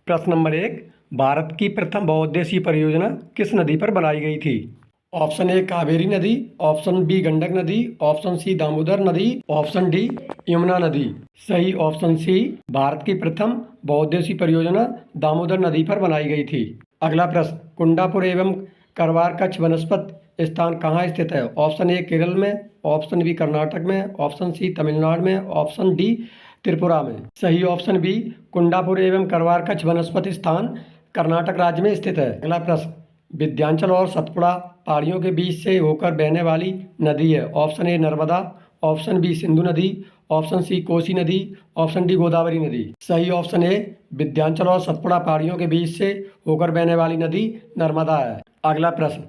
प्रश्न नंबर 1, भारत की प्रथम बहुउद्देशीय परियोजना किस नदी पर बनाई गई थी? ऑप्शन ए कावेरी नदी, ऑप्शन बी गंडक नदी, ऑप्शन सी दामोदर नदी, ऑप्शन डी यमुना नदी। सही ऑप्शन सी, भारत की प्रथम बहुउद्देशीय परियोजना दामोदर नदी पर बनाई गई थी। अगला प्रश्न, कुंडापुर एवं करवार कच्छ वनस्पति स्थान कहाँ स्थित है? ऑप्शन ए केरल में, ऑप्शन बी कर्नाटक में, ऑप्शन सी तमिलनाडु में, ऑप्शन डी त्रिपुरा में। सही ऑप्शन बी, कुंडापुर एवं करवार कच्छ वनस्पति स्थान कर्नाटक राज्य में स्थित है। अगला प्रश्न, विंध्याचल और सतपुड़ा पहाड़ियों के बीच से होकर बहने वाली नदी है? Option A Narmada, option B Sindhu नदी, ऑप्शन सी कोसी नदी, ऑप्शन डी गोदावरी नदी। सही ऑप्शन ए, विंध्याचल और सतपुड़ा पहाड़ियों के बीच से होकर बहने वाली नदी नर्मदा है। अगला प्रश्न,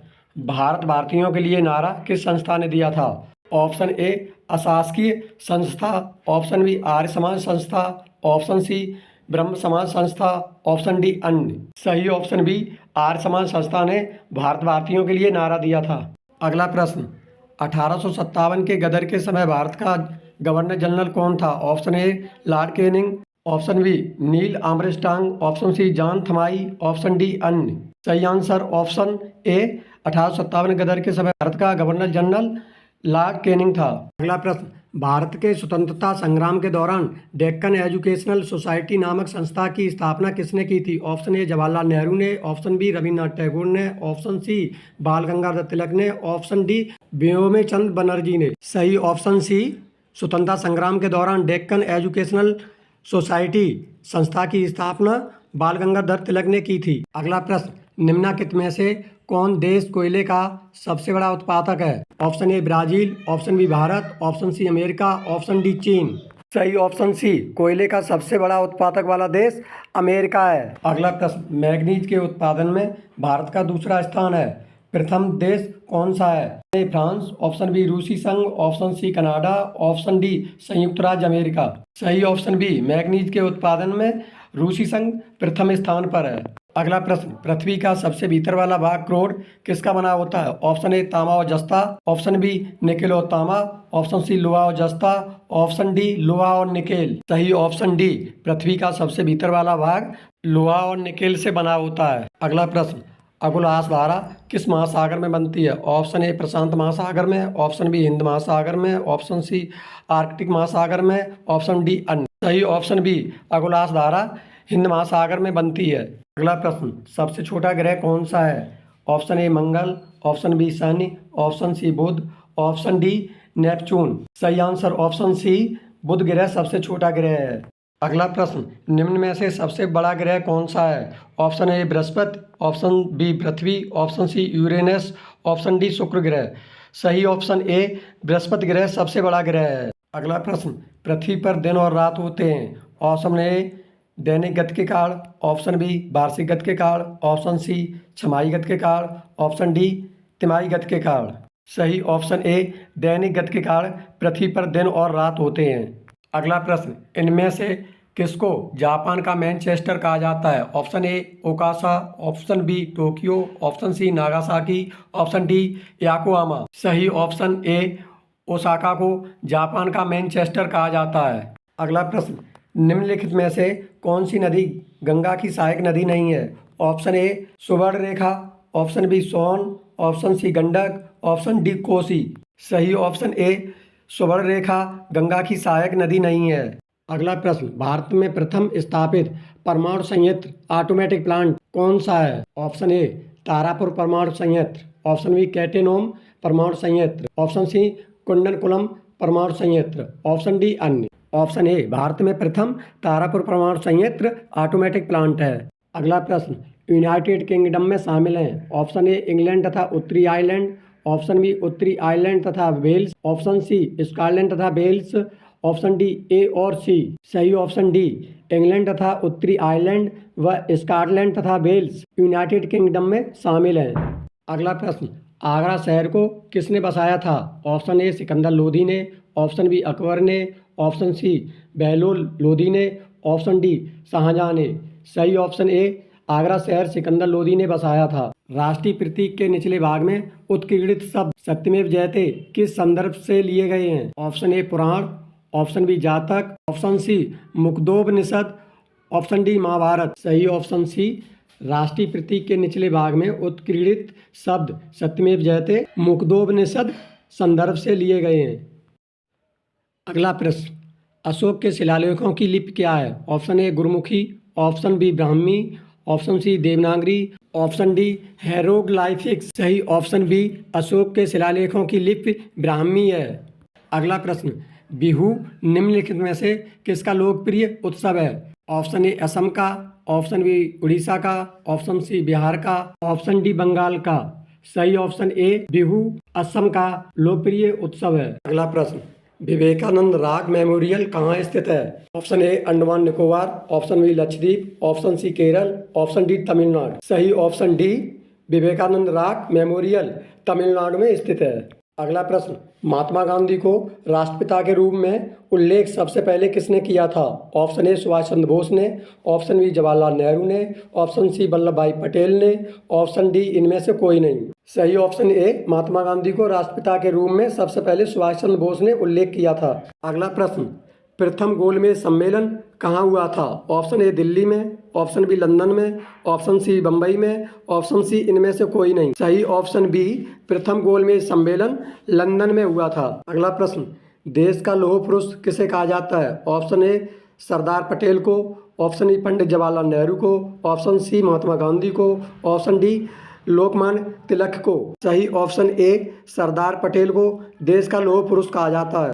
भारत भारतीयों के लिए नारा किस संस्था ने दिया था? ऑप्शन ए अशासकीय संस्था, ऑप्शन बी आर्य समाज संस्था, ऑप्शन सी ब्रह्म समाज संस्था, ऑप्शन डी अन्य। सही ऑप्शन बी, आर्य समाज संस्था ने भारत भारतीयों के लिए नारा दिया था। अगला प्रश्न, 1857 के गदर के समय भारत का गवर्नर जनरल कौन था? Option A Lord Canning, option B Neil Armstrong, option C John थमाई, ऑप्शन डी अन्य। सही आंसर ऑप्शन ए, 1857 गदर के समय भारत का गवर्नर जनरल लॉर्ड कैनिंग था। अगला प्रश्न, भारत के स्वतंत्रता संग्राम के दौरान डेक्कन एजुकेशनल सोसाइटी नामक संस्था की स्थापना किसने की थी? ऑप्शन ए जवाहरलाल नेहरू ने, ऑप्शन बी रविन्द्रनाथ टैगोर ने, ऑप्शन सी बाल गंगाधर तिलक ने, ऑप्शन डी व्योमचंद बनर्जी ने। सही ऑप्शन सी, स्वतंत्रता संग्राम के दौरान डेक्कन एजुकेशनल सोसाइटी संस्था की स्थापना बाल गंगाधर तिलक ने की थी। अगला प्रश्न, निम्नलिखित में से कौन देश कोयले का सबसे बड़ा उत्पादक है? Option A Brazil, option B Bharat, option C America, option D चीन। सही ऑप्शन सी, कोयले का सबसे बड़ा उत्पादक वाला देश अमेरिका है। अगला प्रश्न, मैग्नीज के उत्पादन में भारत का दूसरा स्थान है, प्रथम देश कौन सा है? ए फ्रांस, ऑप्शन बी रूसी संघ, option C Canada, option D संयुक्त राज्य अमेरिका। सही ऑप्शन बी, मैग्नीज के उत्पादन में रूसी संघ प्रथम स्थान पर है। अगला प्रश्न, पृथ्वी का सबसे भीतर वाला भाग क्रोड किसका बना होता है? ऑप्शन ए तांबा और जस्ता, ऑप्शन बी निकेल और तांबा, ऑप्शन सी लोहा और जस्ता, ऑप्शन डी लोहा और निकेल। सही ऑप्शन डी, पृथ्वी का सबसे भीतर वाला भाग लोहा और निकेल से बना होता है। अगला प्रश्न, अकुलआस धारा किस महासागर में बनती है? ऑप्शन ए प्रशांत महासागर में, ऑप्शन बी हिंद महासागर में, ऑप्शन सी आर्कटिक महासागर में, ऑप्शन डी अन्य। सही ऑप्शन बी, अकुलआस धारा हिंद महासागर में बनती है। अगला प्रश्न, सबसे छोटा ग्रह कौन सा है? ऑप्शन ए मंगल, ऑप्शन बी शनि, ऑप्शन सी बुध, ऑप्शन डी नेपच्यून। सही आंसर ऑप्शन सी, बुध ग्रह सबसे छोटा ग्रह है। अगला प्रश्न, निम्न में से सबसे बड़ा ग्रह कौन सा है? ऑप्शन ए बृहस्पति, ऑप्शन बी पृथ्वी, option C Uranus, option D शुक्र ग्रह। सही ऑप्शन ए, बृहस्पति ग्रह सबसे बड़ा ग्रह है। अगला प्रश्न, पृथ्वी पर दिन और रात होते हैं। ऑप्शन ए दैनिक गति के कारण, ऑप्शन बी वार्षिक गति के कारण, ऑप्शन सी छमाही गति के कारण, ऑप्शन डी तिमाही गति के कारण। सही ऑप्शन ए, दैनिक गति के कारण पृथ्वी पर दिन और रात होते हैं। अगला प्रश्न, इनमें से किसको जापान का मैनचेस्टर कहा जाता है? Option A Osaka, option B Tokyo, option C Nagasaki, option D Yokohama. सही ऑप्शन ए, ओसाका को जापान का मैनचेस्टर कहा जाता है। अगला प्रश्न, निम्नलिखित में से कौन सी नदी गंगा की सहायक नदी नहीं है? Option A Subarnarekha, option B Son, option C Gandak, option D Kosi. सही ऑप्शन ए, सुवर्णरेखा गंगा की सहायक नदी नहीं है। अगला प्रश्न, भारत में प्रथम स्थापित परमाणु संयंत्र ऑटोमेटिक प्लांट कौन सा है? ऑप्शन ए तारापुर परमाणु संयंत्र, ऑप्शन बी कैटेनोम परमाणु संयंत्र, ऑप्शन सी कुंडनकुलम परमाणु संयंत्र, ऑप्शन डी अन्य। ऑप्शन ए, भारत में प्रथम तारापुर परमाणु संयंत्र ऑटोमेटिक प्लांट है। अगला प्रश्न, यूनाइटेड किंगडम में शामिल हैं। ऑप्शन ए इंग्लैंड तथा उत्तरी आयरलैंड, ऑप्शन बी उत्तरी आयरलैंड तथा वेल्स, ऑप्शन सी स्कॉटलैंड तथा वेल्स, ऑप्शन डी ए और सी। सही ऑप्शन डी, इंग्लैंड तथा उत्तरी आयरलैंड व स्कॉटलैंड तथा वेल्स यूनाइटेड किंगडम में शामिल हैं। अगला प्रश्न, आगरा शहर को किसने बसाया था? ऑप्शन ए सिकंदर लोधी ने, ऑप्शन बी अकबर ने, ऑप्शन सी बहलोल लोधी ने, ऑप्शन डी शाहजहां ने। सही ऑप्शन ए, आगरा शहर सिकंदर लोधी ने बसाया था। राष्ट्रीय प्रतीक के निचले भाग में उत्कीर्णित शब्द सत्यमेव जयते किस संदर्भ से लिए गए हैं? Option A Purana, option B Jataka, option C Muktopanishad, option D Mahabharat. सही ऑप्शन सी। राष्ट्रीय प्रतीक के निचले भाग में उत्कीर्णित शब्द सत्यमेव जयते मुक्तोपनिषद संदर्भ से लिए गए हैं। अगला प्रश्न, अशोक के शिलालेखों की लिपि क्या है? Option A Gurmukhi, option B Brahmi, option C Devanagari, option D hieroglyphics. सही ऑप्शन बी, अशोक के शिलालेखों की लिपि ब्राह्मी है। अगला प्रश्न, बिहू निम्नलिखित में से किसका लोकप्रिय उत्सव है? ऑप्शन ए असम का, ऑप्शन बी उड़ीसा का, ऑप्शन सी बिहार का, ऑप्शन डी बंगाल का। सही ऑप्शन ए, बिहू असम का लोकप्रिय उत्सव है। अगला प्रश्न, विवेकानंद राग मेमोरियल कहाँ स्थित है? Option A Andaman Nicobar, option B Lakshadweep, option C Kerala, option D Tamil Nadu. सही ऑप्शन डी, विवेकानंद राग मेमोरियल तमिलनाडु में स्थित है। अगला प्रश्न, महात्मा गांधी को राष्ट्रपिता के रूप में उल्लेख सबसे पहले किसने किया था? ऑप्शन ए सुभाष चंद्र बोस ने, ऑप्शन बी जवाहरलाल नेहरू ने, ऑप्शन सी वल्लभ भाई पटेल ने, ऑप्शन डी इनमें से कोई नहीं। सही ऑप्शन ए, महात्मा गांधी को राष्ट्रपिता के रूप में सबसे पहले सुभाष चंद्र बोस ने उल्लेख किया था। अगला प्रश्न, प्रथम गोलमेज सम्मेलन कहाँ हुआ था? ऑप्शन ए दिल्ली में, ऑप्शन बी लंदन में, ऑप्शन सी बम्बई में, ऑप्शन सी इनमें से कोई नहीं। सही ऑप्शन बी, प्रथम गोलमेज सम्मेलन लंदन में हुआ था। अगला प्रश्न, देश का लौह पुरुष किसे कहा जाता है? ऑप्शन ए सरदार पटेल को, ऑप्शन ई पंडित जवाहरलाल नेहरू को, ऑप्शन सी महात्मा गांधी को, ऑप्शन डी लोकमान्य तिलक को। सही ऑप्शन ए, सरदार पटेल को देश का लौह पुरुष कहा जाता है।